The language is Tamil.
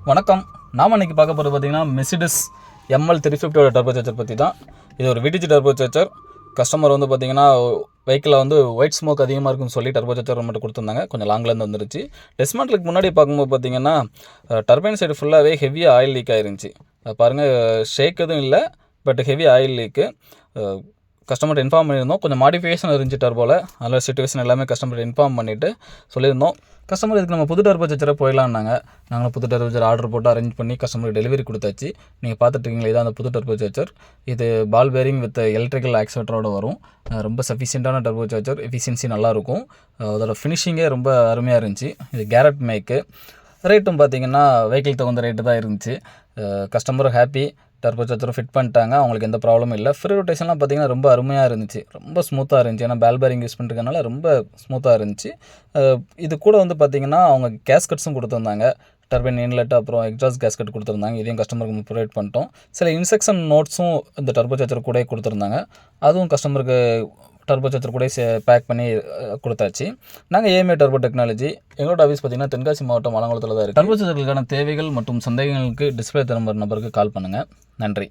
வணக்கம். நாம் இன்றைக்கி பார்க்க போகிறது பார்த்திங்கன்னா மெர்சிடிஸ் எம்எல் 350 டர்போ சார்ஜர் பற்றி தான். இது ஒரு விடிஜி டர்போ சார்ஜர். கஸ்டமர் வந்து பார்த்திங்கன்னா வெஹிக்கிளில் வந்து ஒயிட் ஸ்மோக் அதிகமாக இருக்குன்னு சொல்லி டர்போ சார்ஜர் மட்டும் கொடுத்துருந்தாங்க. கொஞ்சம் லாங்லேருந்து வந்துருச்சு. டெஸ்மெண்ட்லுக்கு முன்னாடி பார்க்கும்போது பார்த்திங்கன்னா டர்பைன் சைடு ஃபுல்லாகவே ஹெவியாக ஆயில் லீக் ஆயிருந்துச்சு. பாருங்கள், ஷேக் எதுவும் இல்லை, பட் ஹெவி ஆயில் லீக்கு. கஸ்டமர்கிட்ட இன்ஃபார்ம் பண்ணியிருந்தோம். கொஞ்சம் மாடிஃபிகேஷன் இருந்துச்சு டர்போவில். அதில் சிச்சுவேஷன் எல்லாமே கஸ்டமர்கிட்ட இன்ஃபார்ம் பண்ணிவிட்டு சொல்லியிருந்தோம். கஸ்டமர் இதுக்கு நம்ம புது டர்போ சார்ஜரை போயிடலான்னாங்க. நாங்களும் புது டர்போ சார்ஜர் ஆர்டர் போட்டு அரேஞ்ச் பண்ணி கஸ்டமருக்கு டெலிவரி கொடுத்தாச்சு. நீங்கள் பார்த்துட்ருக்கீங்களா, இதான் அந்த புது டர்போ சார்ஜர். இது பால் பேரிங் வித் எலக்ட்ரிக்கல் ஆக்சுவேட்டரோடு வரும். ரொம்ப சஃபிஷியண்ட்டான டர்போ சார்ஜர். எஃபிஷியன்சி நல்லாயிருக்கும். அதோட ஃபினிஷிங்கே ரொம்ப அருமையாக இருந்துச்சு. இது கேரட் மேக்கு. ரேட்டும் பார்த்திங்கன்னா வெஹிக்கிள் தகுந்த ரேட்டு தான் இருந்துச்சு. கஸ்டமரும் ஹாப்பி. டர்போ சார்ஜரும் ஃபிட் பண்ணிட்டாங்க. அவங்களுக்கு எந்த ப்ராப்ளமும் இல்லை. ஃப்ரீ ரொட்டேஷன்லாம் பார்த்திங்கன்னா ரொம்ப அருமையாக இருந்துச்சு. ரொம்ப ஸ்மூத்தாக இருந்துச்சு. ஏன்னா பால் பேரிங் யூஸ் பண்ணுறதுனால ரொம்ப ஸ்மூத்தாக இருந்துச்சு. இது கூட வந்து பார்த்திங்கன்னா அவங்க கேஸ்கட்ஸும் கொடுத்துருந்தாங்க. டர்பைன் இன்லெட் அப்புறம் எக்ஸாஸ்ட் கேஸ்கட் கொடுத்துருந்தாங்க. இதையும் கஸ்டமருக்கு ப்ரொவைட் பண்ணிட்டோம். சில இன்ஸ்ட்ரக்ஷன் நோட்ஸும் இந்த டர்போ சார்ஜர் கூட கொடுத்துருந்தாங்க. அதுவும் கஸ்டமருக்கு டர்போ சார்ஜர் கூட பேக் பண்ணி கொடுத்தாச்சு. நாங்கள் ஏஎம்ஏ டர்போ டெக்னாலஜி. எங்களோட ஆஃபீஸ் பார்த்திங்கன்னா தென்காசி மாவட்டம் ஆலங்குளத்தில் தான் இருக்குது. டர்போ சார்ஜர்களுக்கான தேவைகள் மற்றும் சந்தேகங்களுக்கு டிஸ்பிளே நம்பருக்கு கால் பண்ணுங்கள். நன்றி.